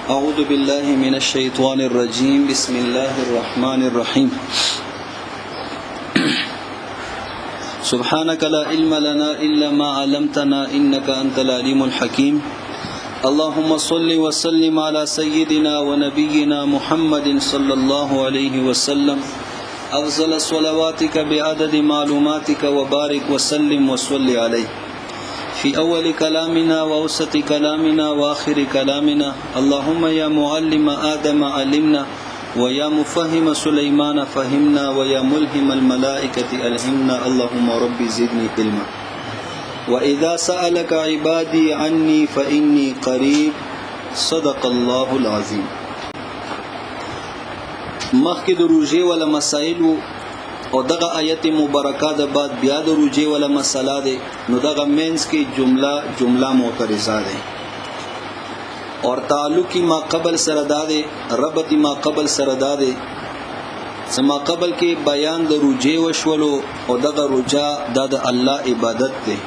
أعوذ بالله من الشيطان الرجيم بسم الله الرحمن الرحيم سبحانك لا علم لنا إلا ما علمتنا إنك أنت العليم الحكيم اللهم صل وسلم على سيدنا ونبينا محمد صلى الله عليه وسلم أفضل صلواتك بعدد معلوماتك وبارك وسلم وصل عليه في أول كلامنا وأوسط كلامنا وآخر كلامنا اللهم يا معلم آدم علمنا ويا مفهم سليمان فهمنا ويا ملهم الملائكة ألهمنا اللهم رب زدني علما وإذا سألك عبادي عني فإني قريب صدق الله العظيم. مخکې د روژې ولا مسائل او دغه آیت مبارکه د بعد بیا د روژې ولا مسله ده نو دغه مینس کې جمله معترضه ده اور تعلق ما قبل سره ده ربط ما قبل سره ده سما قبل کې بیان د روژې وشولو او دغه روژه د الله عبادت ده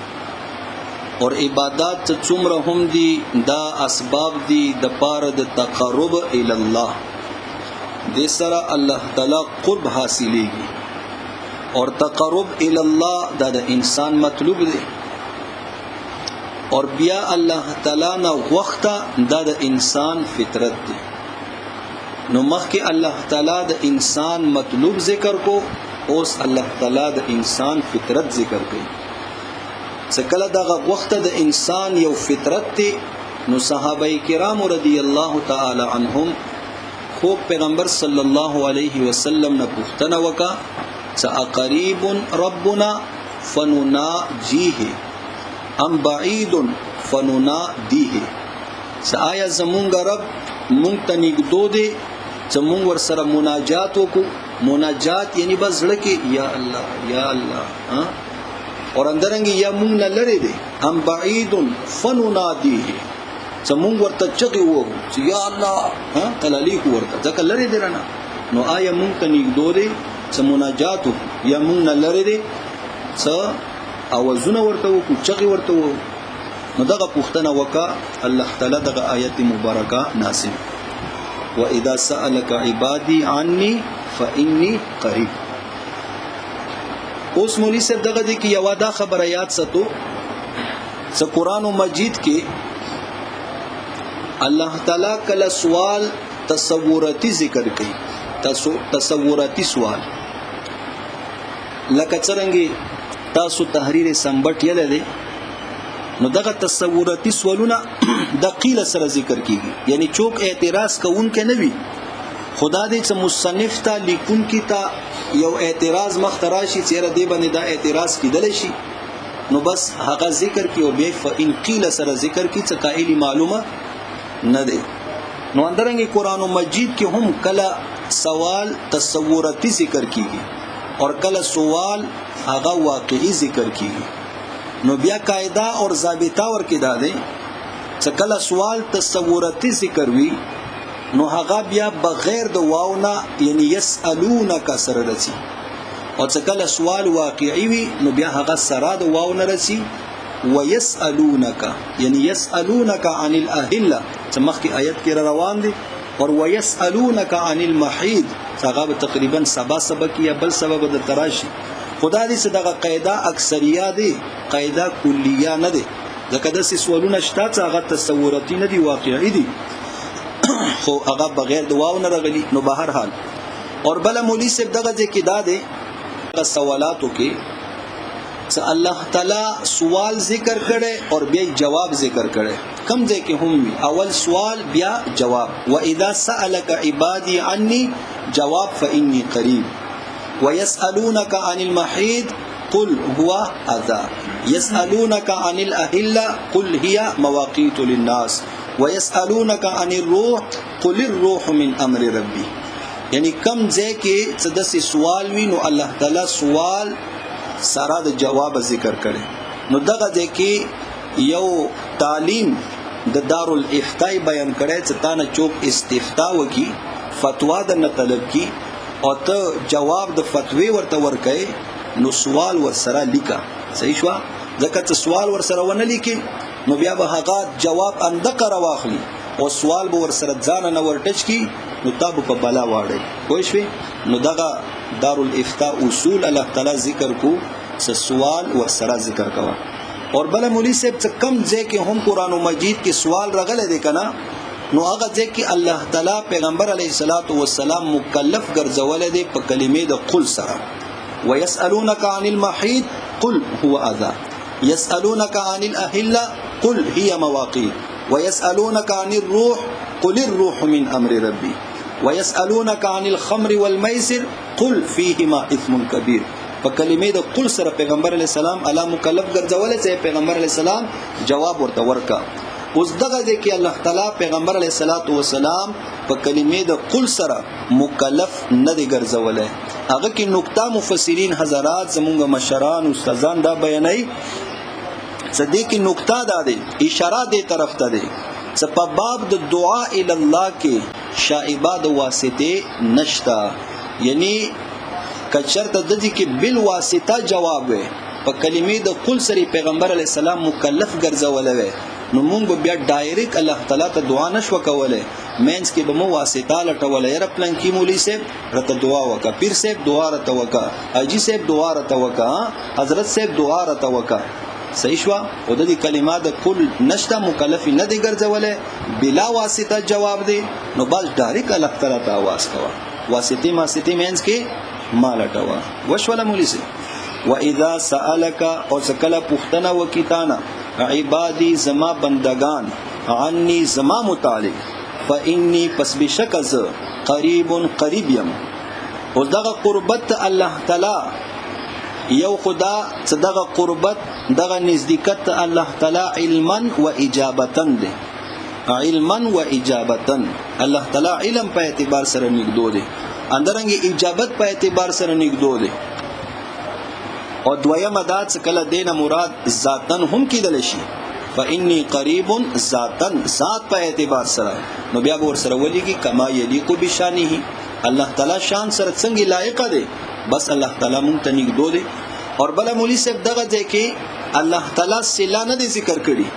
اور عبادت څومره هم دي دا اسباب دي د پاره د تقرب الی الله د سره الله تعالی قرب حاصلېږي اور تقرب الی الله دا د انسان مطلوب دی اور بیا الله تعالی نه وخت دا د انسان فطرت دی نو مخکې الله تعالی د انسان مطلوب ذکر کو اوس الله تعالی د انسان فطرت ذکر کوي څکله دغه وخت د انسان یو فطرت دی نو صحابه کرام رضی الله تعالی عنهم خو پیغمبر صلی الله علیه وسلم نه پوښتنه وکړه قریب ربنا فنناجيه ام بعید فنناديه آیا زمونږ رب مونږ ته نږدې دی چې مونږ ورسره مناجات وکړو مناجات یعنی بس زړه کې یا الله یا الله اور اندرنګ یا مونږ نه لری دی ام بعید فنناديه چې مونږ ورته چغې وو چې یا الله تلالی ورته ځکه لری دی رانه نو آیا مونږ ته نږدې دی څه مناجات یا مونږ نه لری دی څه اوازونه ورته وکړو چغې ورته وو نو دغه پوښتنه وکړه الله تعالی دغه آیت مبارکه نازل واذا سالك عبادي عني فاني قريب. اوس مولوی صاحب دغه دي کې یو دا خبره یاد ساتو چې قران مجید کې الله تعالی کله سوال تصوراتي ذکر کوي تصوراتي سوال لکه څنګه تاسو تحریر سمبټ یله دي نو دغه تصوراتي سوالونه د قیل سره ذکر کیږي یعنی چوک اعتراض کوونکې نه وي خدا دې چې مصنف ته لیکون کی تا یو اعتراض مختراشي چیرې دی باندې دا اعتراض کیدل شي نو بس هغه ذکر کی او بیا فإن قیل سره ذکر کی چې قائلی معلومه نه دی نو اندرنګ قران مجید کې هم کله سوال تصوراتي ذکر کیږي اور کله سوال هغه واقعي ذکر کیږي نو بیا قاعده اور ضابطه ورکې ده چې کله سوال تصوراتي ذکر وي نو هغه بیا بغیر د واو نه یعنی يسالونک سره رسی او چې کله سوال واقعي وي نو بیا هغه سره د واو نه رسی ويسالونک یعنی يسالونک عن الاهله چې مخکې آیت کې روان دي اور ويسالونک عن المحيض هغه تقریبا سبا کې یا بل سبب د تراشي خدا دې صدقه قاعده اکثریه دي قاعده کلیه نه دي ځکه د سوالونه شته چې هغه تصوراتي نه دي واقعي دي خو هغه بغیر د واو نه راغلي نو بهر حال اور بل مولوی صاحب دغه ځکه دا دي سوالاتو کې چې الله تعالی سوال ذکر کړي اور بیا جواب ذکر کړي کم ځای کې هم اول سوال بیا جواب واذا سالك عبادي عني جواب فاني قريب ويسالونك عن المحيض قل هو اذى يسالونك عن الاهله قل هي مواقيت للناس ويسالونك عن الروح قل الروح من امر ربي یعنی کم ځای کې څه د سوال وینو الله تعالی سوال سره د جواب ذکر کړي نو دغه ځای کې یو تعلیم د دارالفتاء بیان کړي چې تا نه چوک استفتاء وکي فتوا د نه طلب کی او ته جواب د فتوی ورته ورکې نو سوال ورسره لیکا صحیح شو ځکه چې سوال ورسره ونه لیکي نو بیا به هغه جواب اندقه راواخلي او سوال به ور سره ځان نه ورټچ کی نو تاسو په بلا واړی پوه شئ. نو دغه دارالافتاء اصول الله تعالی ذکر کو سوال ور سره ذکر کوا. اور بل مولوی صاحب څه کم ځای کې هم قران مجید کې سوال راغلی دی کنه نو هغه ځای کې الله تعالی پیغمبر علیه الصلاۃ والسلام مکلف ګرځول دی په کلمې د قل سره. ويسألونك عن المحيط قل هو أذى يسألونك عن الأهلة قل هي مواقيت ويسألونك عن الروح قل الروح من أمر ربي ويسألونك عن الخمر والميسر قل فيهما إثم كبير. په کلمې د قل سره پیغمبر علیه السلام الله مکلف ګرځولې چې پیغمبر علیه السلام جواب ورته ورکا. اوس دغه دې کې الله تعالی پیغمبر علیه الصلاۃ والسلام په کلمې د قل سره مکلف نه دی ګرځولې. هغه کې نقطه مفسرین حضرات زمونږ مشران استادان دا بیانای صدیقی نقطه دا دی اشاره دی طرف ته دی چې په باب د دعا ال الله کې شائبه د واسطه نشتا. یعنی کچرته د دې کې بل واسطه جواب وي په کلمې د قل سره پیغمبر علی السلام مکلف ګرځولې وي نو مونږ بیا ډایرک الله تعالی ته دعا نشو کولای مینس کې به مو واسطه لټولې یره پلان کې مولوی صاحب رته دعا وکا پیر صاحب دعا رته وکا اجي صاحب دعا رته وکا حضرت صاحب دعا رته وکا. صحیح شو. او د دې کلمات د قل نشته مکلف نه دی ګرځولې بلا واسطه جواب دی نو بس ډایرک الله تعالی ته आवाज کوا واسطه مینس کې مالټوا وشوله مولوی صاحب. واذا سالك او سکل پختنه وکیتانا عبادی زما بندگان عني زما متعلق فإني پس بشک از قریب یم. او دغه قربت الله تعالی یو خدا صدغه قربت دغه نزدېکت الله تعالی علما و اجابتا ده. علما و اجابتا الله تعالی علم په اعتبار سره نګدو دي اندرنګ اجابت په اعتبار سره نګدو دي. او دویمه دا چې کله دینه مراد ذاتن هم کېدل شي فإني قریب ذاتن ذات په اعتبار سره نو بیا ور سره ولېږي کما یلیق بشانه الله تعالی شان سره څنګه لایق دی بس الله تعالی مونږ ته نګدو دی. اور بل مولوی صاحب دغه ځای کې الله تعالی سلا نه دی ذکر کړي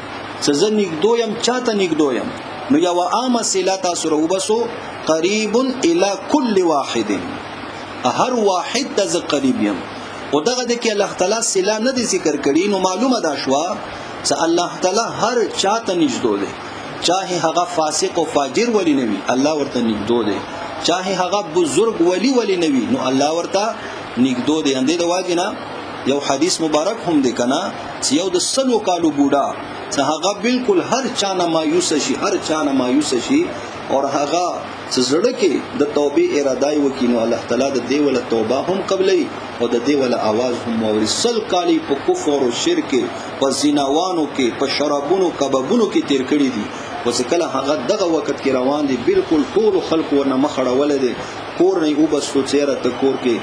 چې زه نګدو يم چاته نګدو يم نو یو عامه سلا تاسو وبسو قریب الی کل واحد هر واحد د قریب یم. او دغه د کې الله تعالی سلا نه دي ذکر کړي نو معلومه ده شو چې الله تعالی هر چاته نږدې دی چاهه هغه فاسق او فاجر ولی نه وي الله ورته نږدې دی چاهه هغه بزرگ ولی نه وي نو الله ورته نږدې دی. اندې د واجنه یو حدیث مبارک هم دی کنه چې یو د سلو کالو بوډا چې هغه بالکل هر چا نه مایوس شي اور هغه زړه کې د توبې اراده وکینو الله تعالی د دې ول توبه هم قبلې او د دې ول आवाज هم ورسل کالی په کفر او شرک په زناوانو کې په شرابونو کبابونو کې تیر کړی دي. وسکله هغه دغه وخت کې روان دي بالکل ټول خلق ورنه مخړول دي کور نه او بس سوچره ته کور کې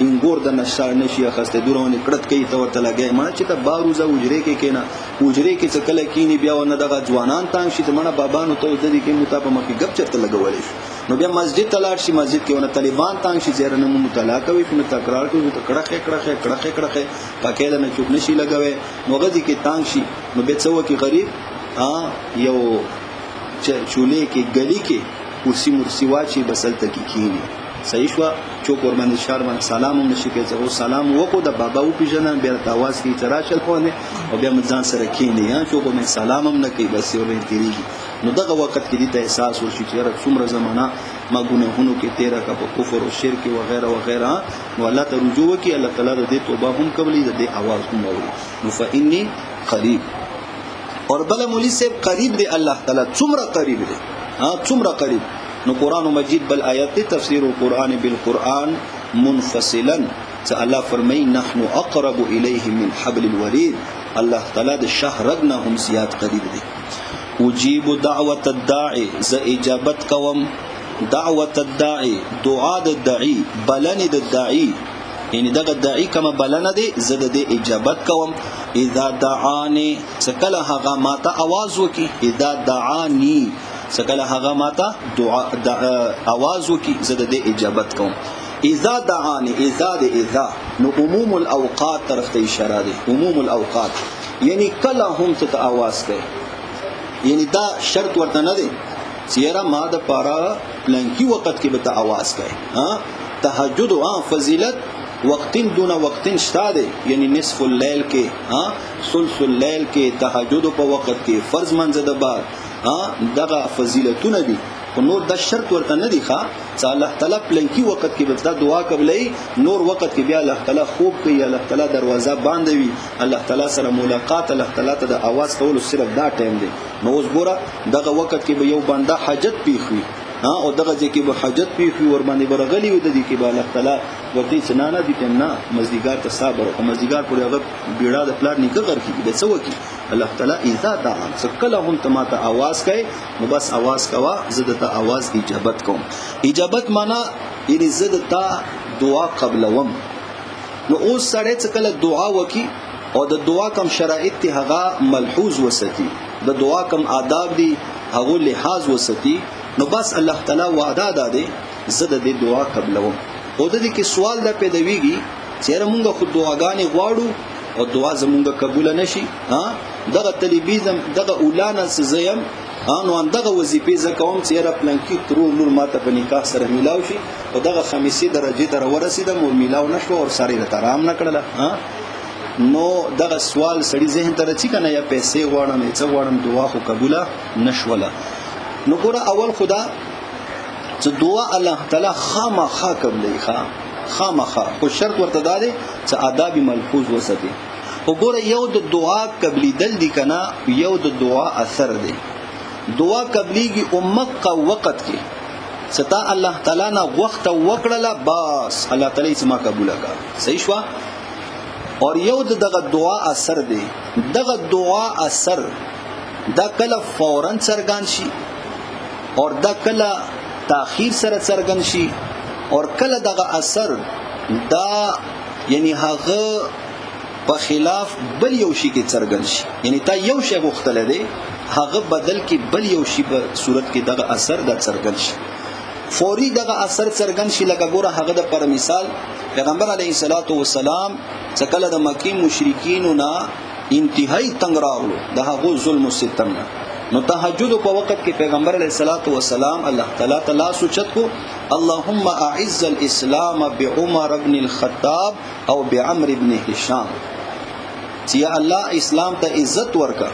انګور د نشار نشي اخسته دورونه کړت کوي ته ورته لګي ما چې ته باروزه وجري کې کینا وجري کې څه کله کینی بیا ونه دغه ځوانان تانګ شي ته مړه بابانو ته د دې کې مطابق مخې غب چرته لګولې نو بیا مسجد تلاړ شي مسجد کې ونه طالبان تانګ شي زیره نه مطالعه کوي نو تکرار کوي ته کړه پکې نه چوب نشي لګوي نو غدي کې تانګ شي نو به څو کې غریب یو چولې کې گلی کې کرسی مرسی واچي بسلته کې کینی. صحیح شو. چوک ور باندې شار باندې سلام هم نشي کوي او سلام وکړو د بابا او پیژنن بیا تاواز کی تراشل خونه او بیا مځان سره کینی چوک مې سلام هم نه کوي بس یو به تیریږي. نو دغه وخت کې د احساس ورشي چې څومره زمانہ ما ګناهونو کې تیرا کا په کفر او شرک او وغیرہ نو الله ته رجوع وکي الله تعالی دې توبه هم قبلې دې आवाज هم اوري نو فإني قریب. اور بل مولوی صاحب قریب دی الله تعالی څومره قریب دی څومره قریب نو قران مجید بل آیات تفسیر القرآن بالقرآن منفصلا چې الله فرمای نحنو اقرب الیه من حبل الورید الله تعالی د شهرتنا هم زیات قریب دی. اجیب دعوت الداعی ز اجابت کوم دعوت الداعی دعا د داعی بلنه د داعی یعنی دغه داعی کما بلنه دی زده د اجابت کوم اذا دعانی سکل هغه ماته आवाज وکي اذا دعانی سکل هغه ماته دعا आवाज وکي زده د اجابت کوم اذا دعانی اذا نو عموم الاوقات طرف ته اشاره دی عموم الاوقات یعنی کله هم ته आवाज کوي یعنی دا شرط ورته نه دی چیرې ما د پاره پلانکی وخت کې به ته आवाज کوي تهجد فضیلت وقتین دون وقتین شته دی یعنی نصف الليل کې ثلث الليل کې تهجد په وخت کې فرض منځ د بعد دغه فضیلتونه دي خو نور د شرط ورته نه دی چې الله تعالی پلانکی وخت کې به دعا قبلې نور وخت کې بیا الله تعالی خوب کوي الله تعالی دروازه باندوي الله تعالی سره ملاقات الله تعالی ته د आवाज کولو صرف دا ټایم دی نو اوس ګوره دغه وخت کې به یو بنده حاجت پیښوي او دغه ځکه به حاجت پیښوي ور باندې برغلی وي د دې کې به الله تعالی ورته سنانه دي ته نه مزدیګار ته صبر او مزدیګار پورې هغه بیړه د پلان نه کوي د څه وکي الله تعالی اذا دعا سکله هم تماته आवाज کوي نو بس आवाज کوا زده ته आवाज اجابت کوم اجابت معنا یعنی زده ته دعا قبلوم نو اوس سره څکله دعا وکي او د دعا کم شرایط ته هغه ملحوظ وستی د دعا کم آداب دي هغه لحاظ وستی نو بس الله تعالی وعده ده زده د دعا قبلوم او د دې کې سوال د پیدويږي چې موږ خو دعاګانې غواړو او دعا زمونږه قبول نشي دغه تلویزیون دغه اولانه سزیم نو دغه وظیفه زکوم چې را پلانکی ترور لور ماته په نکاح سره ملاو شي او دغه خمیسي درجه در ورسیدم او ملاو نشو او ساري ته آرام نکړه نو دغه سوال سړي ذهن ته رچی کنه یا پیسې غواړم څه غواړم دعا خو قبول نشوله نو ګوره اول خدا چې دعا الله تعالی خامخا قبلې خامخا خو شرط ورته داده چې آداب ملحوظ وساتي وګوره یو د دعا قبلې دل دي کنه یو د دعا اثر دی دعا قبلېږي امک وخت کې ستا الله تعالی نه وخت وکړه بس الله تعالی سما قبول کړه صحیح شو اور یو دغه دعا اثر دی دغه دعا اثر دا کله فورا څرګند شي اور دا کله تاخير سره څرګند شي اور کله دغه اثر دا یعنی هغه په خلاف بل یو شي کې څرګند شي یعنی تا یو شی غوښتل دی هغه بدل کې بل یو شی په صورت کې دغه اثر دا څرګند شي فوري دغه اثر څرګند شي لکه ګوره هغه د پر مثال پیغمبر علیه الصلاۃ والسلام څکله د مکی مشرکینو نه انتهایی تنگ راغلو دغه ظلم او ستم نو تهجد په وخت کې پیغمبر علیه الصلاۃ والسلام الله تعالی تعالی سوچت کو اللهم اعز الاسلام بعمر بن الخطاب او بعمر بن هشام چې الله اسلام ته عزت ورکا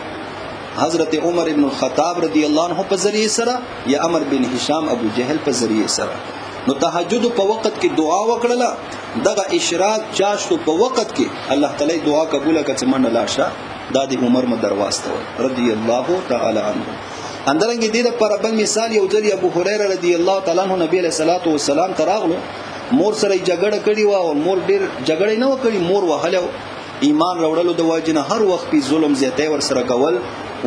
حضرت عمر بن الخطاب رضی الله عنه په ذریعہ سره یا عمر بن هشام ابو جهل په ذریعہ سره نو تهجد په وخت کې دعا وکړه دغه اشراق چاشتو په وخت کې الله تعالی دعا قبول کړه چې من لاشه د عمر مدرواسته رضی الله تعالی عنه اندرنګ دې د پر بل مثال یو ځل ابو هريره رضی الله تعالی عنہ نبی علیہ الصلوۃ والسلام تراغلو مور سره جګړه کړي و او مور ډیر جګړه نه وکړي مور وهلو ایمان راوړلو د واجنه هر وخت په ظلم زیاته ور سره کول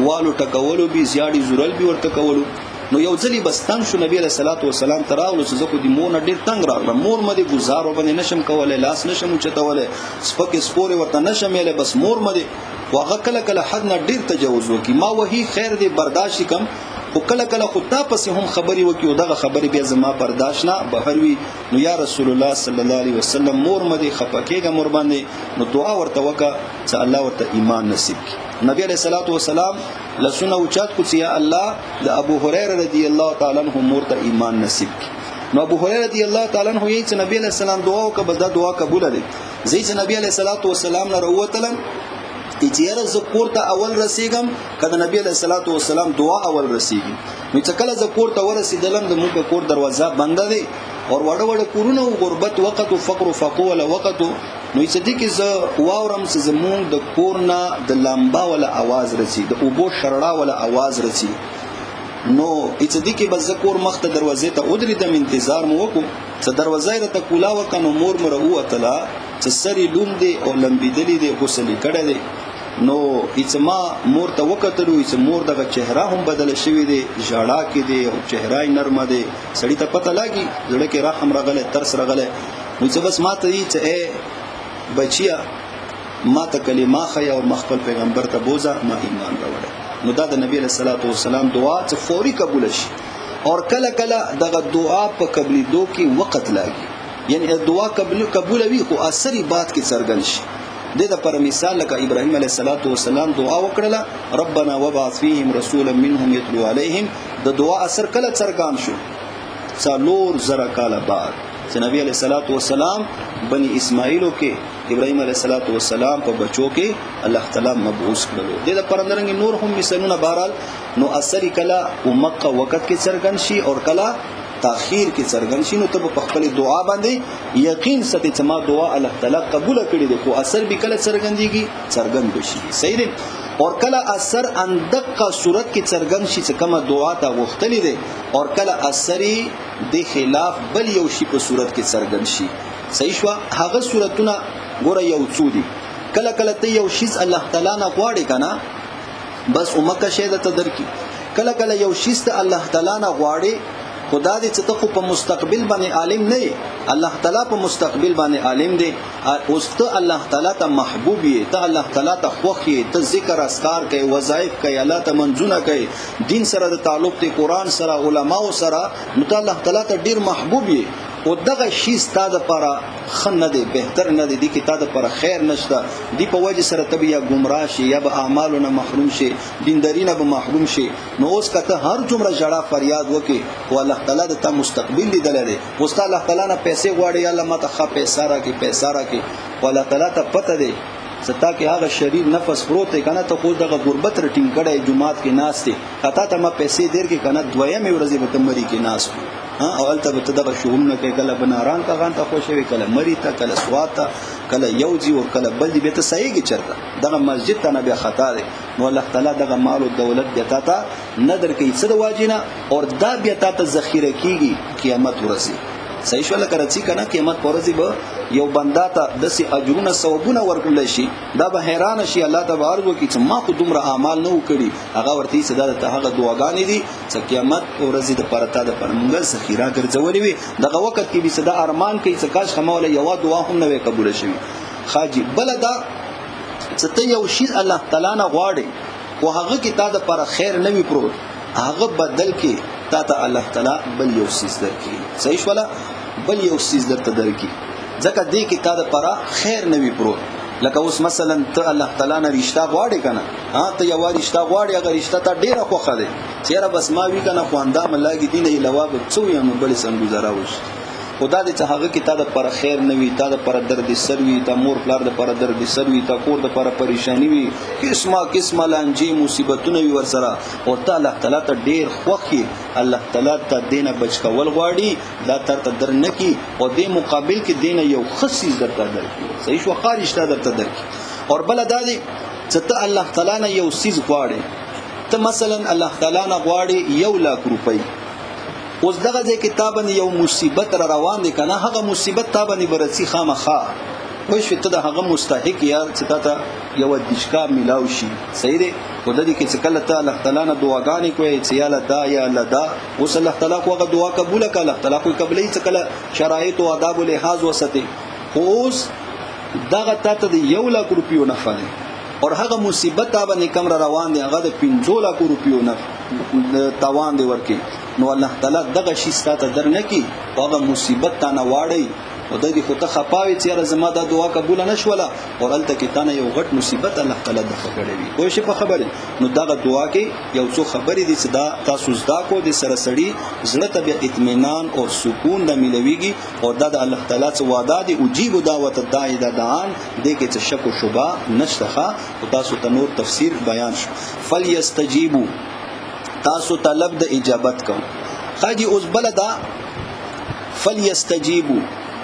والو ټکولو به زیاړي زورل به ورته کولو نو یو ځلی بستان شو نبی علیہ الصلوۃ والسلام تراغلو چې زه کو دې مور ډیر تنگ راغلم مور مده گزارو باندې نشم کولای لاس نشم چتوله سپکه سپوره ورته نشم یله بس مور مده واغه کله کله حد نه ډیر تجاوز وکي ما وਹੀ خیر دې برداشت کم او کله کله خو تا پسې هم خبري وکي او دغه خبري بیا زما برداشت نه بهروي نو یا رسول الله صلی الله علیه وسلم مور مده خپکیګه مور باندې نو دعا ورته وکا چې الله ورته ایمان نصیب کړي نبی علیہ الصلوۃ والسلام لسنه اوچات کو چې یا الله د ابو هريره رضی الله تعالی عنہ مور ته ایمان نصیب کړي نو ابو هريره رضی الله تعالی عنہ یې چې نبی علیہ السلام دعا وکړه بس دا دعا قبول ده زې چې نبی علیہ الصلوۃ والسلام نه وروتلم اجیره زکور ته اول رسیدم کله نبی علیہ الصلوۃ والسلام دعا اول رسیدم نو چې کله زکور ته ورسیدلم د موږ کور دروازه بنده ده اور وړ وړ کورونه او غربت وخت او فقر او فقول وخت نو چې دې کې ز واورم چې زمون د کورنا د لامبا ولا आवाज رسی د اوبو شرړا ولا आवाज رسی نو چې دې کې بز کور مخ ته دروازه ته ودرېدم انتظار مو وکم چې دروازه را ته کولا وکنو مور مرو اتلا چې سری لوم دی او لمبیدلی دی غسل کړه دی نو ایڅما مور ته وکتلو چې مور دغه چهره هم بدل شوی دی ژړا کې دی او چهره نرمه دی سړی ته پته لګي زړه کې رحم راغله ترس راغله نو چې بس ماته یې چې بچیا ماته کلمه خیا او مخبل پیغمبر ته بوزا ما ایمان راوړ نو دا د نبی صلی الله علیه وسلم دعا چې فوري قبول شي اور کله کله دغه دعا په قبلېدو کې وخت لاګي یعنی دعا قبول وي خو اثرې بعد کې څرګند شي د پر مثال لکه ابراهيم عليه السلام دعا وکړه ربنا وبعث فيهم رسولا منهم يتلو عليهم د دعا اثر کله څرګند شو 4,000 کال بعد چې نبی عليه السلام بني اسماعیلو کې ابراهيم عليه السلام په بچو کې الله تعالی مبعوث کړلو د پرندرنګ نور هم مثالونه بهرال نو اثر کله مکه وخت کې څرګند شي او کله تاخير کې څرګند شي نو ته په خپل دعا باندې یقین ستې چې ما دعا الله تعالی قبول کړي دي خو اثر به کله څرګندېږي څرګند بشي صحیح دی اور کله اثر اندقه صورت کې څرګند شي چې کومه دعا ته غوښتلې دي اور کله اثرې د خلاف بل یو شی په صورت کې څرګند شي صحیح شو هغه صورتونه ګوره یو څو دي کله کله ته یو شی الله تعالی نه غواړي کنه بس امکه شه د تدرکی کله کله یو شی ته الله تعالی نه غواړي خدا دې چې ته په مستقبل باندې عالم نه الله تعالی په مستقبل باندې عالم دی اوس ته الله تعالی ته محبوب یې ته الله تعالی ته خوښ یې ته ذکر اسکار کوي وظایف کوي الله ته منځونه کوي دین سره د تعلق دی قران سره علماو سره نو ته الله تعالی ته ډیر محبوب یې او دغه شی ستاده لپاره خنه دی بهتر نه دی د کی تاده لپاره خیر نشته دی په وجه سره ته یا گمراه شي یا به اعمالونه محروم شي دیندارینه به محروم شي نو اوس کته هر جمله جړه فریاد وکي او الله تعالی د تا مستقبل دی دلته اوس الله تعالی نه پیسې غواړي الله ماته ښه پیسې راکې او الله تعالی ته پته دی ستا کې هغه شریر نفس پروت دی کنه ته خو دغه غربت رټینګ کړي جمعات کې ناس دي کته ته ما پیسې دیر کې کنه دویمه ورځې به تمري کې ناس او البته به دغه شغلونه کې کله بناران ته غان ته خوشوي کله مری ته کله سواته کله یوځي او کله بل دی به ته صحیح چرته دغه مسجد ته نه به خطا دی نو الله تعالی دغه مال او دولت بیا ته نه درکې څه د واجینه او دا بیا ته ذخیره کیږي قیامت ورسي صحیح شو لکه راځي کنه قیامت ورځي به یو بندا ته د سي اجرونه ثوابونه ورکړل شي دا به حیران شي الله تبارک و کی چې ما خو دومره اعمال نه وکړي هغه ورته صدا ته هغه دعاګانې دي چې قیامت ورځي د پرتا د پرمنګ ذخیره ګرځولې وي دغه وخت کې به صدا ارمان کوي چې کاش خموله یو دعا هم نه قبول شي خاجي بلدا چې ته یو شی الله تعالی نه غواړي او هغه کې تا د پر خیر نه وي پروت هغه بدل کې تا الله تعالی بل یو سیز درکې صحیح ولا بل یو سیز درته درکې ځکه دې کې تا د پر خیر نه وي پروت لکه اوس مثلا ته الله تعالی نه رشتہ غواړي کنه ته یو رشتہ غواړي هغه رشتہ ته ډیره خوخه ده چیرې بس ما وی کنه خواندا ملاګي دین علاوه به څو یم بل سم گزاره وش خدا دې ته هغه کې تا د پر خیر نه وي تا د پر درد سروي تا مور پلار د پر درد سروي تا کور د پر پریشانی وي قسمه لانجی مصیبتونه وي ورسره او ته الله تعالی ته ډیر خوخي الله تعالی ته دینه بچ کول غواړي دا تر در نه کی او دې مقابل کې دینه یو خصيص درته درکې صحیح شو خارجته درته درکې اور بل دادی چې ته الله تعالی نه یو سیز غواړي ته مثلا الله تعالی نه غواړي 1 لک روپۍ اوس دغه ځای کتابن یو مصیبت را روان دي کنه هغه مصیبت تابني برسي خامخا وای شو ته د هغه مستحق یا چې ته یو دشکا ملاو شي صحیح دی خو د دې کې چې کله ته الله تعالی نه دعاګانې کوي چې یا لدا یا لدا اوس الله تعالی کوغه دعا قبول کړه الله تعالی کوئی قبلې چې کله شرایط او آداب له لحاظ وسته اوس دغه ته د 1 لک روپیو نه فاله اور هغه مصیبت باندې کم را روان دي هغه د 15 لک روپیو نه تاوان دی ورکی نو الله تعالی دغه شی ستاسو درنه کی هغه مصیبت تا نه واړی او د دې خو ته خپاوي چې زما د دعا قبول نه شوله او الته کې تا نه یو غټ مصیبت الله تعالی د خبرې وي خو شي په خبره نو دغه دعا کې یو څو خبرې دي چې دا تاسو زدا کو د سره سړی زړه ته به اطمینان او سکون د ملويږي او د الله تعالی څخه وعده دي اجيب دعوت الداعي دعان دې کې څه شک او شبهه نشته او تاسو ته نور تفسیر بیان شو فليستجيبوا تاسو طلب د اجابت کو خاجي اوس بلدا فليستجيبوا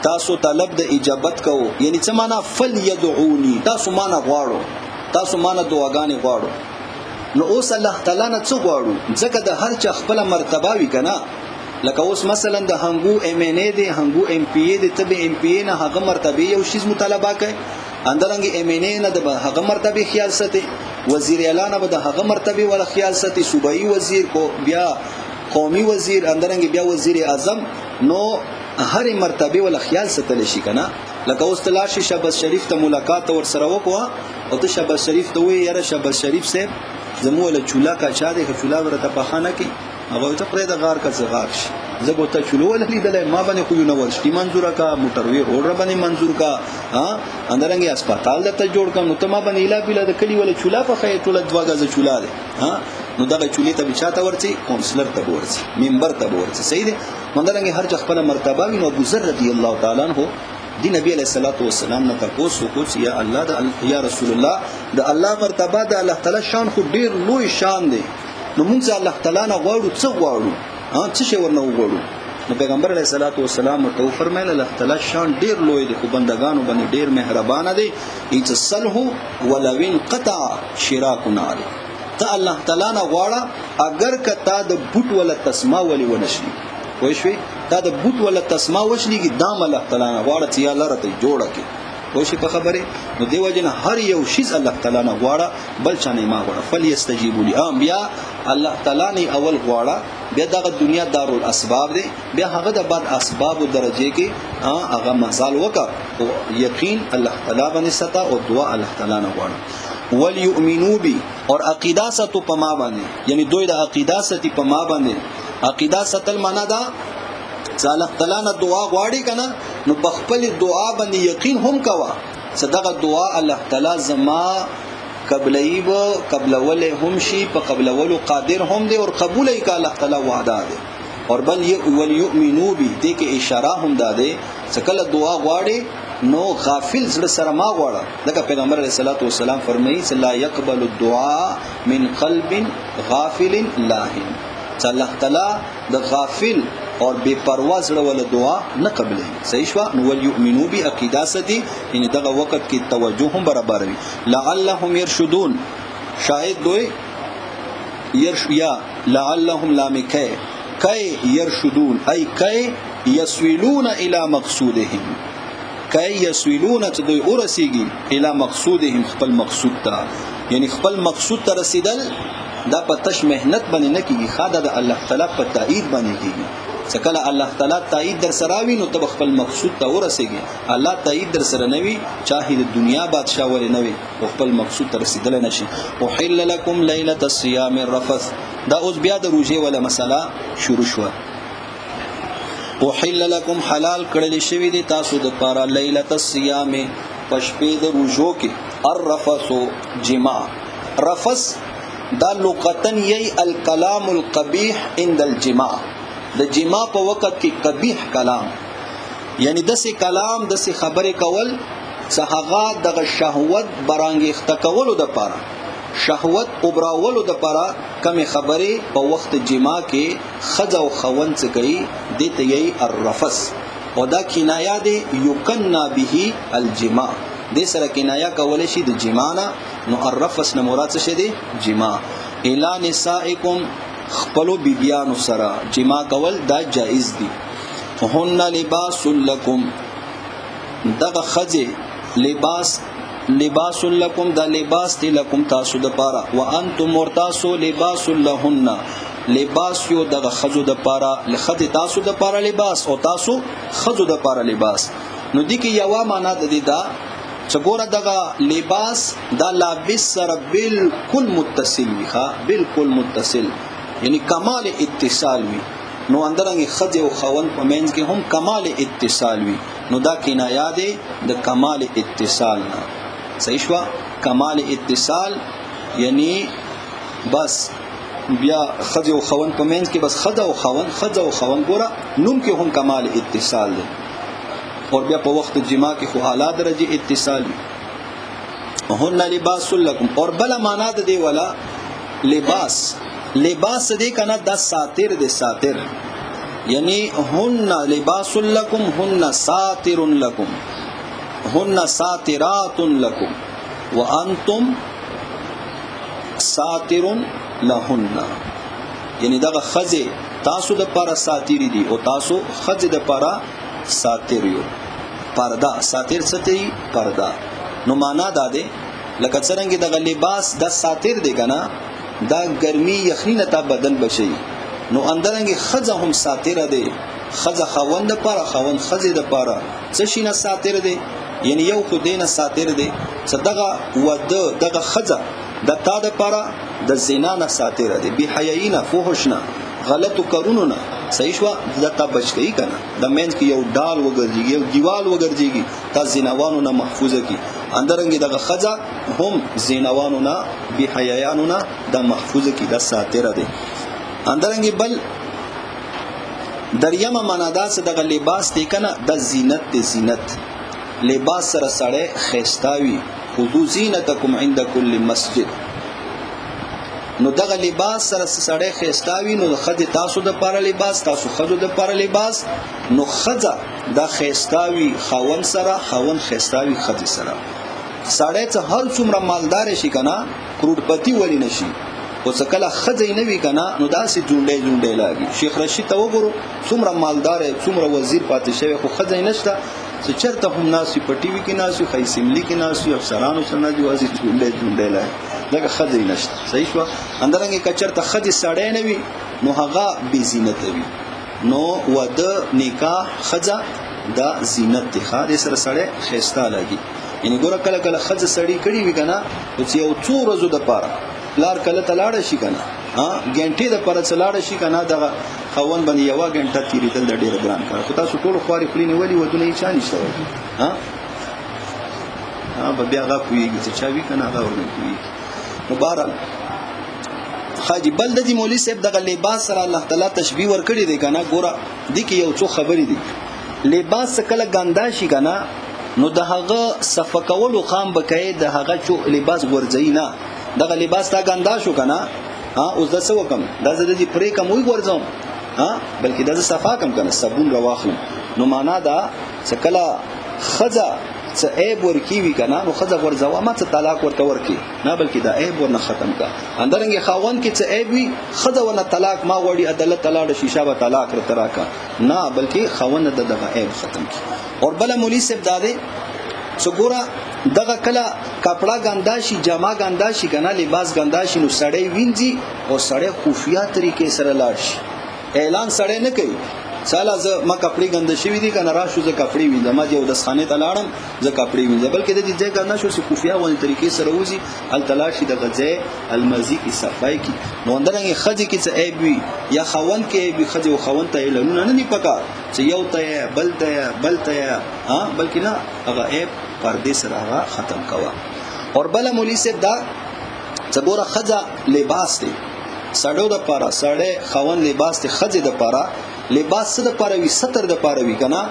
تاسو طلب د اجابت کو یعنی څه معنا فليدعوني تاسو معنا غواړو تاسو معنا دعاګانې غواړو نو اوس الله تعالی نه څه غواړو ځکه د هر چا خپل مرتبه وی کنه لکه اوس مثلا د هنګو ام ان اي دي هنګو ام پی اي دي تبه ام پی اي نه هغه مرتبه یو شیز مطالبه کوي اندرنګ ام ان اي نه د هغه مرتبه خیال ساتي وزیر اعلان به د هغه مرتبه ولا خیال ساتي صوبایي وزیر کو بیا قومي وزیر اندرنګ بیا وزیر اعظم نو هر مرتبه ولا خیال ساتل شي کنه لکه اوس تلاشي شهباز شریف ته ملاقات ور سره وکړه او ته شهباز شریف ته وی یاره شهباز شریف صاحب زموږ له چولا کا چا دې چولا ورته په خانه کې هغه ته پرې د غار کا زغار شي زګو ته چلول لیدل ما باندې خو یو ورشتي منظور کا موټروي روډ باندې منظور کا ها اندرنګي هسپتال ته جوړ کم نو ته ما باندې اله بلا د کلی ول چولا په خې ټوله دواګه چولا ده ها نو دغه چولې ته بچاته ورسي کونسلر ته ورسي منبر ته ورسي صحیح ده مندرنګي هر ځ خپل مرتبه وي نو ابو ذر رضی الله تعالی عنہ دی نبی علیہ الصلوۃ والسلام نه تاسو کو یا الله یا رسول الله د الله مرتبه د الله تعالی شان خو ډیر لوی شان دی نو موږ الله تعالی نه غواړو څه غواړو څه شی ورنه وغواړو نو پیغمبر علیہ الصلوۃ والسلام ته فرمایله الله تعالی شان ډیر لوی دی خو بندگانو باندې ډیر مهربان دی اتصله ولوین قطع شراک نار ته الله تعالی نه غواړه اگر کته د بوت ولا تسما ولی ونشي وای شوي دا د بوت ولا تسما وشليږي دام الله تعالی نه غواړه چې الله راته جوړه کې وای شي په خبره نو دیو جن هر یو شی الله تعالی نه غواړه بل چا نه ما غواړه فلیستجیبوا لی بیا الله تعالی نه اول غواړه بیا دغه دنیا دارالاسباب دی بیا هغه د بعد اسباب درجه کې هغه مزال وکړه او یقین الله تعالی باندې ستا او دعا الله تعالی نه غواړه وليؤمنوا بي اور عقیده ستو په ما باندې یعنی دوی د عقیده ستي په ما باندې عقیده ستل معنا دا چې الله تعالی نه دعا غواړي کنه نو په خپل دعا باندې یقین هم کوا صدقه دعا الله تعالی زما قبلایب قبل ول هم شي په قبل ول قادر هم دی او قبول ای کا الله تعالی وعده دی اور بل وليؤمنوا بي دې کې اشاره هم ده چې کله دعا غواړي نو غافل زړه سره ما غواړه لکه پیغمبر علیه الصلاۃ والسلام فرمایي چې لا يقبل الدعاء من قلب غافل لاهن چې الله تعالی د غافل اور بے پروا زړه ول دعا نه قبلې صحیح شو نو وليؤمنوا بي عقیده ستي ان دغه وخت کې توجه هم برابر وي لعلهم يرشدون شاهد دوی یا لعلهم لامکه کای يرشدون ای کای يسويلون الى مقصودهم کای يسويلون چې دوی ورسیږي الى مقصودهم خپل مقصود ته یعنی خپل مقصود ته رسیدل دا په تش مهنت باندې نه کیږي خاطر د الله تعالی په تایید باندې کیږي څکله الله تعالی تایید در سره وي نو تب خپل مقصود ته ورسیږي الله تایید در سره نه وي چاهي د دنیا بادشاہ ول نه وي خپل مقصود ته رسیدل نشي وحل لكم ليله الصيام الرفث دا اوس بیا د روزه ولا مسله شروع شو وحل لكم حلال کړل شوی دي تاسو د پاره ليله الصيام پشپې د روزو کې الرفث جما رفث دا لغتن یی الکلام القبیح عند الجماع د جما په وخت کې قبیح کلام یعنی دسه کلام دسه خبره کول څنګه د شهوت برانګیخت کولو د پاره شهوت اوبراولو د پاره کم خبره په وخت جما کې خذ او خون څه کوي دته یی الرفث او دا کنایه دی یکنا به الجماع دې سره کنایه کول شي د جمانا نو الرفث نه مراد څه دی جما الا نسائکم خپلو بیبیانو سره جما کول دا جائز دي هن لباس لکم دغه خزه لباس لکم دا لباس دی لکم تاسو د پاره وانتم مرتاسو لباس لهن لباس یو دغه خزو د پاره لخت تاسو د پاره لباس او تاسو خزو د پاره لباس نو دي کې یو معنا د دې دا چګوره دغه لباس دا لابس سره بالکل متصل وي ښا بالکل متصل یعنی کمال اتصال وي نو اندرنګ خځه او خاوند په منځ کې هم کمال اتصال وي نو دا کنایه ده د کمال اتصال نه صحیح شو کمال اتصال یعنی بس بیا خځه او خاوند په منځ کې بس خځه او خاوند ګوره نوم کې هم کمال اتصال ده اور بیا په وخت جما کې خو اعلی درجه اتصال وي هن لباس لكم اور بل معنا د دی ولا لباس دې کنه د ساتر د ساتر یعنی هن لباس لكم هن ساتر لكم هن ساترات لكم وانتم ساتر لهن یعنی دغه خزه تاسو د پاره ساتری دي او تاسو خزه د پاره ساتر یو پردا ساتر ستي پردا نو معنا دا ده لکه څنګه دغه لباس د ساتر دی کنه دا ګرمي یخنینه ته بدل بشي نو اندرنګ خزه هم ساتر دی خزه خوند پر خوند خزه د پاره څه شي نه ساتر دی یعنی یو خو دینه ساتر دی صدقه ود دغه خزه د تا د پاره د زنا نه ساتر دی بی حیینا فوحشنا غلط کارونو نه صحیح شو دا تا بچ کی کنه د مینس کې یو ډال وګرځي یو دیوال وګرځي تا زینوانو نه محفوظه کی اندرنګي دغه خزا هم زینوانو نه بی حیاانو نه د محفوظه کی د ساتره دي اندرنګي بل دریمه معنا دا څه دغه لباس دی کنه د زینت دی زینت لباس سره سره خيستاوي خذو زینتکم عند کل مسجد نو دغه لباس سره سره خيستاوي نو خځه تاسو د پاره لباس تاسو خځو د پاره لباس نو خځه د خيستاوي خاون سره خاون خيستاوي خځه سره سړی ته هر څومره مالدار شي کنه کروڑپتی ولی نشي او څکله خځې نه وی کنه نو داسې جونډې لاګي شیخ رشید ته وګورو څومره مالدار څومره وزیر پاتې شوی خو خځې نشته چې چرته هم ناسي په ټي وي کې ناسي خیسملی کې ناسي افسرانو سره نه دی وازي جونډې لاګي دغه خځې نشته صحیح شو اندرنګ کچرته خځې سړی نه وی نو هغه بي زینت وي نو وده نکاح خځه دا زینت دی خاص سره سړی خيستا لاګي یعنی ګوره کله کله خځه سړی کړي وي کنه چې یو څو ورځې د پاره لار کله تلاړه شي کنه ها ګنټې د پاره تلاړه شي کنه دغه خوون باندې یو غنټه تیریدل د ډیر ګران کار خو تاسو ټول خواري خلینی ولي ودونه یې چا نشته ها به بیا غا کویږي چې چا وی کنه هغه ورنه کوي مبارک خاجي بل د مولوی صاحب دغه لباس سره الله تعالی تشبیه ور کړی دی کنه ګوره د کې یو څو خبرې دي لباس کله ګندا شي کنه نو د هغه صفکولو خام بکای د هغه چو لباس ورځي نه دغه لباس تا ګندا شو کنه ها اوس د څه وکم دا زه د پرې کوم وي ورځم ها بلکې د صفا کم کنه صابون راواخلم نو معنا دا څه کله خزه څه عیب ورکی وی کنه نو خزه ورځوا ما څه طلاق ورته ورکی نه بلکې دا عیب ورنه ختم کا اندرنګ خاون کې څه عیب وی خزه ورنه طلاق ما وړي عدالت طلاق شیشه به طلاق را تراکا نه بلکې خاون دغه عیب ختم کی اور بل مولوی صاحب داده څګورا دغه کله کپڑا ګندا شي جامه ګندا شي کنه لباس ګندا شي نو سړی وینځي او سړی خفیا طریقې سره لاړ شي اعلان سړی نه کوي سالا ز ما کپڑے ګنده شوی دي کنه را شو ز کپڑے وینځه ما یو د خانه ته لاړم ز کپڑے وینځه بلکې د دې ځای ګنده شو سی خفیا ولې طریقې سره وځي ال تلاشي د غځه المزي کی صفای کی نو اندرنګ خځې کی څه ایب وی یا خوند کې ایب خځې او خوند ته اعلانونه نه دی پکار چې یو ته بلته ها بلکې نه هغه ایب پردې سره هغه ختم کوا اور بل مولوی صاحب دا څګوره خځه لباس دی سړیو د پاره سړی خوند لباس دی خځې د پاره لباس د پاره وی ستر د پاره وی کنه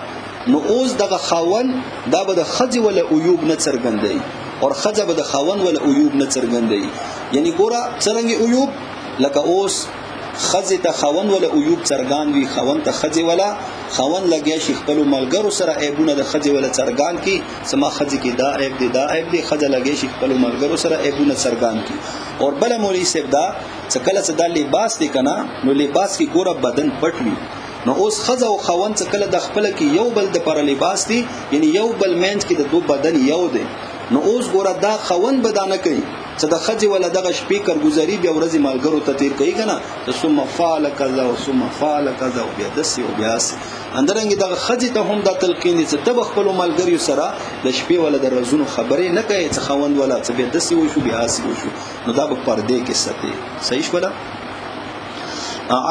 نو اوس دغه خاون دا به د خځې ول عیوب نه څرګندای او خځه به د خاون ول عیوب نه څرګندای یعنی ګوره څنګه عیوب لکه اوس خځې ته خاون ول عیوب څرګان وی خاون ته خځې ولا خاون لګیا شي خپل ملګرو سره عیبونه د خځې ول څرګان کی سما خځې کې دا عیب دی دا عیب دی خځه لګیا شي خپل ملګرو سره عیبونه څرګان کی اور بل مولوی صاحب دا څکله څه دا لباس دی کنه نو لباس کې ګوره بدن پټ وی نو اوس خزه او خوند څخه کله د خپل کې یو بل د پر لباس دي یعنی یو بل مینځ کې د دو بدن یو دی نو اوس ګوره دا خوند بدانه کوي چې د خځې ولا دغه سپیکر گزاري بیا ورځي مالګرو ته تیر کوي کنه ثم فعل كذا وثم فعل كذا بیا دسي او بیا اندرنګ دغه خځې ته هم د تلقین دي چې تب خپل مالګریو سره د شپې ولا د رزونو خبرې نه کوي چې خوند ولا چې بیا دسي وشو بیا اسی وشو نو دا په پردې کې ستې صحیح ولا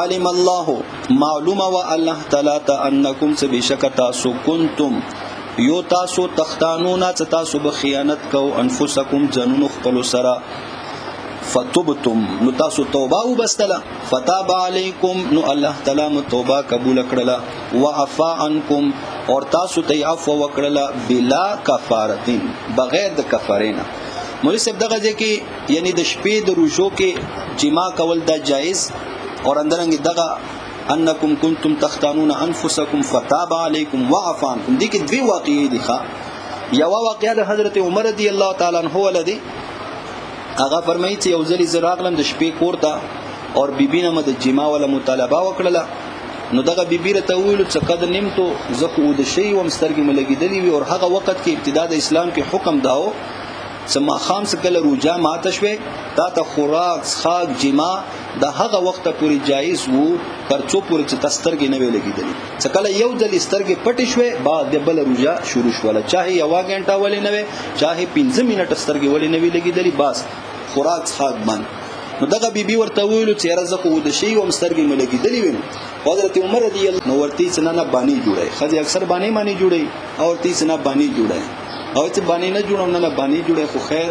علم الله معلومه و الله تعالی ته انکم سبشک تاسو کنتم یو تاسو تختانونا چې تاسو به خیانت کو انفسکم جنون خپل سره فتوبتم نو تاسو توبه وبستله فتاب علیکم نو الله تعالی مو توبه قبول کړله وعفا عنکم اور تاسو ته عفو وکړله بلا کفارتین بغیر د کفارینا مولوی صاحب دغه ځکه یعنی د شپې د روزو کې جما کول دا جایز اور اندرنګ دغه انکم کنتم تختانون انفسکم فتاب علیکم وعفا عنکم دي کې دوی واقعي دي ښا یو واقعه د حضرت عمر رضی الله تعالی عنہ ولدي هغه فرمایي چې یو ځلی زراغلم د شپې کوړه اور بیبینه مد جما ولا مطالبه وکړه نو دغه بیبی ته ویل چې قد نمتو زخو د شی و مسترګې ملګیدلی وي اور هغه وخت کې ابتدا د اسلام کې حکم داو سما خام سکل روجا ماتشوي تا ته خوراک خاک جما د هغه وخت پوری جایز وو ترڅو پوری چې تسترګې نه ویلګیدلی څکله یو ځل سترګې پټې شوي بعد د بل روجا شروع شوله چاهي یو غنټه ولې نه وي چاهي 15 منټ سترګې ولې نه ویلګیدلی بس خوراک خاک باندې نو دغه بیبي ورته ویلو چې رزق و د شی او مسترګې ملګیدلی ویني حضرت عمر رضی الله نو ورتی څنګه نه بانی جوړه خځه اکثر بانی مانی جوړي او تی څنګه بانی جوړه او ته بانی نه جوړو نه بانی جوړه خو خیر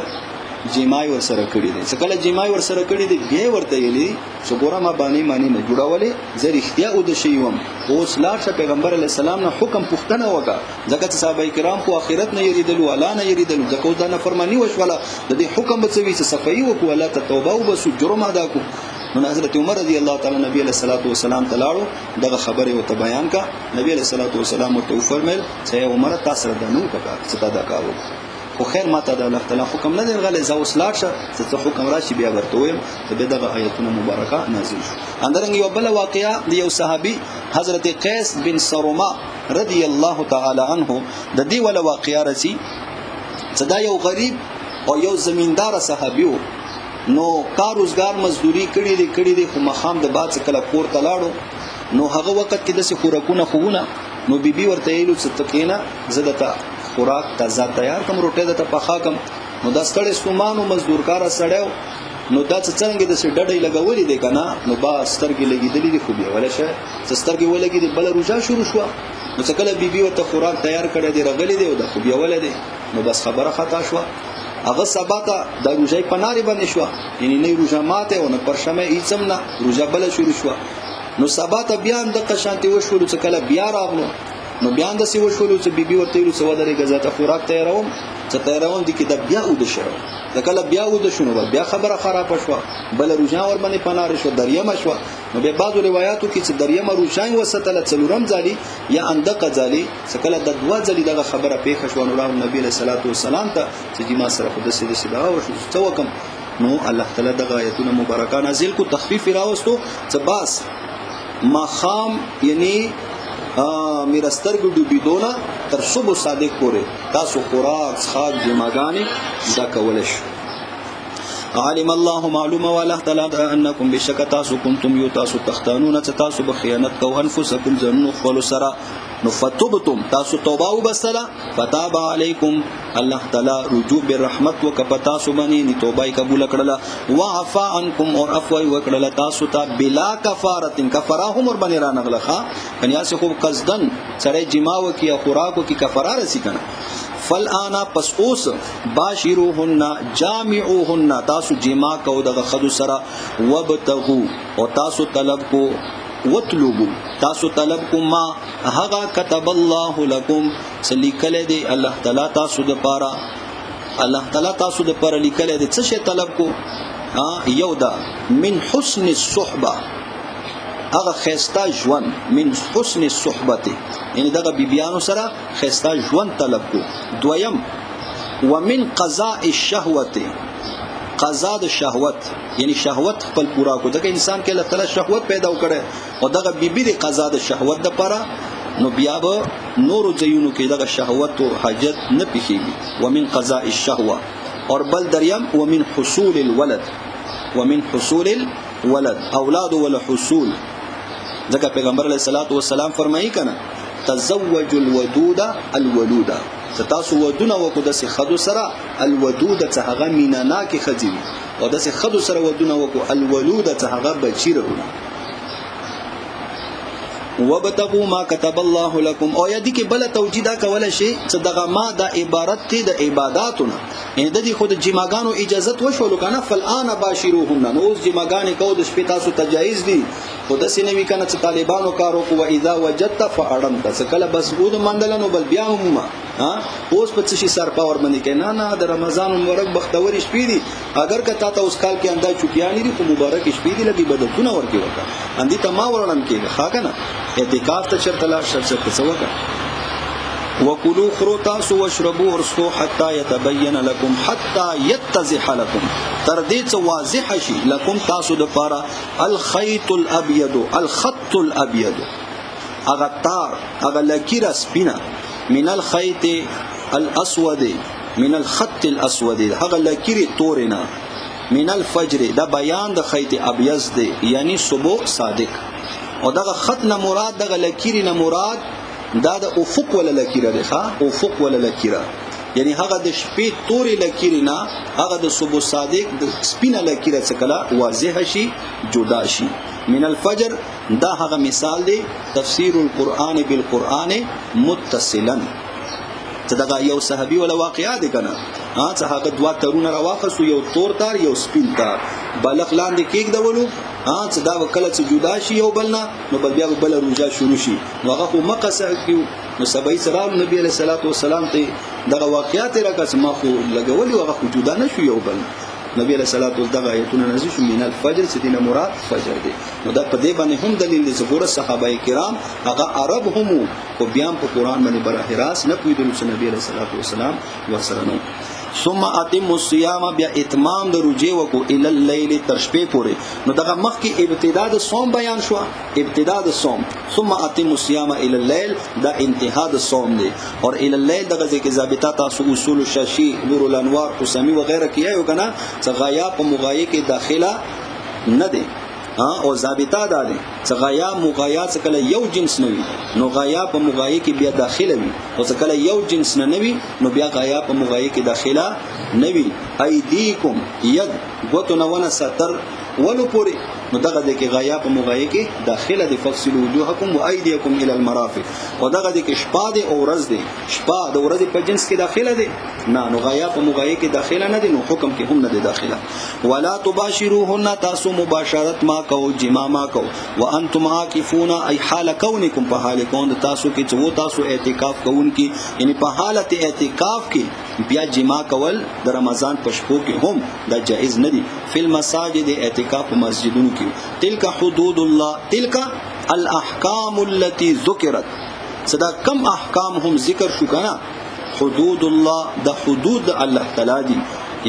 جماعي ور سره کړی دي څکله جماعي ور سره کړی دي بیا ورته یلی چې ګوره ما بانی مانی نه جوړولې زه اختیار او د شیوم اوس لاړ شه پیغمبر علی السلام نه حکم پښتنه وکړه ځکه چې صحابه کرام خو اخرت نه یریدلو الا نه یریدلو ځکه دا نه فرمانی وشوله د دې حکم به څه وی چې صفای وکړه الله ته توبه او بس جرم ادا کو نو حضرت عمر رضی الله تعالی نبی علیہ الصلوۃ والسلام تلاړو دغه خبره او ته بیان کا نبی علیہ الصلوۃ والسلام ته فرمایل چې عمر تاسو دنو پکا څه دا کارو خو خیر ماته د الله تعالی حکم نه دی غلې زو وسلاټ چې حکم راشي بیا ورته ويم ته دغه آیتونه مبارکه نازل شو اندرنګ یو بل واقعیا دی یو صحابي حضرت قیس بن سرما رضی الله تعالی عنه د دې ول واقعیا رسی چې دا یو غریب او یو زمیندار صحابي نو کار روزګار مزدوري کړی دی خو مخام د باد کله کور تلاړو نو هغه وخت کې د خوراکونه خوونه نو بیبي ورته ویلو چې تکینا زدتا خوراک تازه تیار کوم روټه د پخا کوم نو د ستړي سومانو مزدورکار سړیو نو دا څنګه د ډډې لګولې دی کنه نو با سترګې لګېدلې دي خو بیا ولا شه سترګې ولګې دي بل روزه شروع شو نو څکله بیبي ورته خوراک تیار کړی دی رغلې دی او د خو بیا ول دی نو بس خبره خطا شو هغه سباته د روزه پناري باندې شو یعنی نه روزه ماته او نه پرشمه هیڅم نه روزه بل شروع شو نو سباته بیا د قشانتي وشول څکله بیا راغلو نو بیا د سی وشول چې بیبي ورته ویل څه ودرې غزاته خوراک تیاروم چې تیاروم دي کې د بیا ود شو د کله بیا ود شنو بیا خبره خراب شو بل روزه ور باندې پنار شو دریمه شو نو به بعضو روایتو کې چې دریمه روزه وسته څلورم ځالي یا اندق ځالي څکله د دوا ځالي دغه خبره پیښ شو نو نبی له صلوات و سلام ته چې ما سره خود سي دا وشو څه وکم نو الله تعالی دغه آیتونه مبارکه نازل کو تخفیف راوستو چې باس مخام یعنی میرسترګو ډوبیدونه تر صبح صادق پورې تاسو خوراک څښاک جماګانی دا کولش علم الله معلومه والله تعالی انکم بشک تاسو کنتم یو تاسو تختانون تاسو بخیانت کو انفسکم ظنوا خپل سرا نفتبتم تاسو توبه وبسلا فتاب علیکم الله تعالی رجوع بالرحمت وکپتا سبنی نی توبه قبول کړه وعفا عنکم اور عفو وکړه تاسو ته بلا کفاره کفراهم ور باندې را نغلخه کنیا سه خو قصدن سره جماو کی خوراکو کی کفاره رسی کنه فالآن پس اوس باشروهن جامعوهن تاسو جما کو دغه خدو سره وبتغو او تاسو طلب کو وطلبو تاسو طلب کو ما هغه كتب الله لكم سلیکل دی الله تعالی تاسو د پاره الله تعالی تاسو د پاره لیکل دی څه شی طلب کو یو دا من حسن الصحبه هغه خستا ژوند من حسن الصحبه یعنی دغه بیبیانو سره خستا ژوند طلب کو دویم ومن قضاء الشهوه قضا د شهوت یعنی شهوت خپل پورا کو دغه انسان کې الله تعالی شهوت پیدا وکړي او دغه بیبي د قضا د شهوت د پاره نو بیا به نور زيونو کې دغه شهوت او حاجت نه پېخيږي ومن قضاء الشهوه اور بل دریم ومن حصول الولد ومن حصول الولد اولاد ولا حصول ځکه پیغمبر علیه الصلاۃ والسلام فرمایي کنه تزوج الودود الولود تاسو ودونه وکړو د خدو سره الودود څه هغه مینانا کې خدي او د خدو سره ودونه وکړو الولود څه هغه بچی وروړي وبتغوا ما كتب الله لكم او یدي کې بل توجیدا کوله شي چې دغه ما د عبارت ته د عبادتونه ان د دې خود جماګانو اجازه وشول کنه فالان باشروهن نو جماګانې کو د شپې تاسو تجایز دي خود سینوي کنه چې طالبانو کارو کو واذا وجدت فاړم تاسو کله بس بود مندلنو بل بیا هم اوس په څه شي سر پاور باندې کې نه د رمضان مبارک بختوري شپې دي اگر کته تا اوس کال کې انداز چوکیانی دي خو مبارک شپې دي لګي بدتونه ورکی وکړه اندي تما ورنم کې ښه کنه اعتکاف ته شرط لا شرط څه وکړه وکلوا خروتا سو واشربوا ورسو حتى يتبين لكم حتى يتضح لكم تر دې څه واضح شي لكم تاسو د پاره الخيط الابيض الخط الابيض اغه تار اغه لکیره سپینا من الخيط الاسود من الخط الاسود هغه لکیره تورنا من الفجر دا بیان د خيط ابيض دی یعنی صبح صادق او دغه خط نه مراد دغه لکیره نه مراد دا د افق ولا لکیره ده افق ولا لکیره یعنی هغه د شپې تورې لکیره نه هغه د صبح صادق د سپینه لکیره څخه واضح شي جدا شي من الفجر دا هغه مثال دی تفسیر القرآن بالقرآن متصلا ته دغه یو صحابي ولا واقعیا دي کنه څه هغه دوا ترونه راواخسو یو تور تار یو سپین تار بلخ لاندې کېک دولو څه دا وکړه چې جدا شي یو بلنا نو بل بیا بل روزه شروع شي نو هغه خو مقصه کیو نو سبای سلام نبی علیہ الصلوۃ والسلام ته دغه واقعیات راکس ما خو لګولي هغه خو جدا نشو یو بل نبی علیہ الصلوۃ والسلام دغه ایتونه نازل شو من الفجر ستینه مراد فجر دی نو دا په دې باندې هم دلیل دی چې صحابه کرام هغه عرب هم او بیا په قران باندې براه راست نه پویدل چې نبی علیہ الصلوۃ والسلام ورسره نو ثم اتم الصيام بیا اتمام د روزه وکو ال الليل تر شپې پورې نو دغه مخ کې ابتدا د صوم بیان شو ابتدا د صوم ثم اتم الصيام ال الليل دا انتها د صوم دی اور ال الليل دغه ځکه ضابطه تاسو اصول الشاشي نور الانوار قسمی وغیرہ کیه یو کنه چې غایا په مغایه کې داخله نه دی او ضابطه ده چې غایا مغایا څخه کله یو جنس نه وي نو غایا په مغایه کې بیا داخله وي او څخه کله یو جنس نه وي نو بیا غایا په مغایه کې داخله نه وي ایدیکم ید غوتو ونه ستر ولو پوری نو دغه د کې غایا په مغایه کې داخله دي فصل وجوهکم و ایدیکم الی المرافق او دغه د کې شپه د اورز دي شپه د اورز په جنس کې داخله دي نه نو غایا په مغایه کې داخله نه دي نو حکم کې هم نه دي داخله ولا تباشروهن تاسو مباشرت ما کو جما ما کو وانتم عاکفون ای حال کونکم په حال کون تاسو کې چې وو تاسو اعتکاف کوونکی یعنی په حالت اعتکاف کې بیا جما کول د رمضان په شپو کې هم دا جائز نه دي فل مساجد اعتکاف په مسجدونو کې تلک حدود الله تلک الاحکام التي ذکرت صدا کم احکام هم ذکر شو کنه حدود الله د حدود الله تعالی دي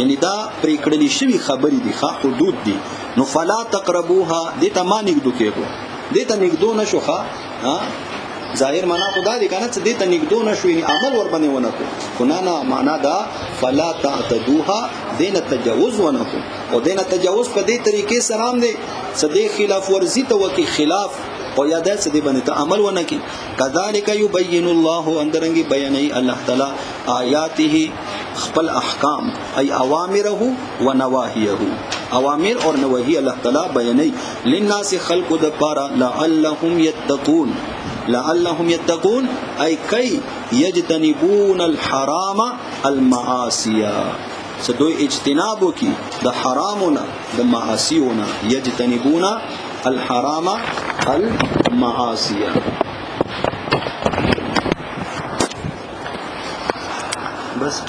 یعنی دا پریکړلی شوی خبرې دي ښه حدود دي نو فلا تقربوها دې ته ما نګدو کېږي دې ته نګدو نشو ښه ظاهر معنا خدا دې کنه چې دې ته نګدو نشو یعنی عمل ور باندې ونه کو نه معنا دا فلا تعتدوها دینه تجاوز ونه کو او دینه تجاوز په دې طریقې سره هم دي صدې خلاف ورزي ته وکي خلاف او یاد ہے سدی باندې عمل ونه کی کذالک یبین الله اندرنګي بیانای الله تعالی آیاته خپل احکام ای اوامره و نواهیه اوامر اور نواهی الله تعالی بیانای للناس خلق د پارا لعلهم یتقون ای کی یجتنبون الحرام المعاصی سدوی اجتنابو کی د حرامونه د معاصیونه یجتنبون الحرام المعاصی بس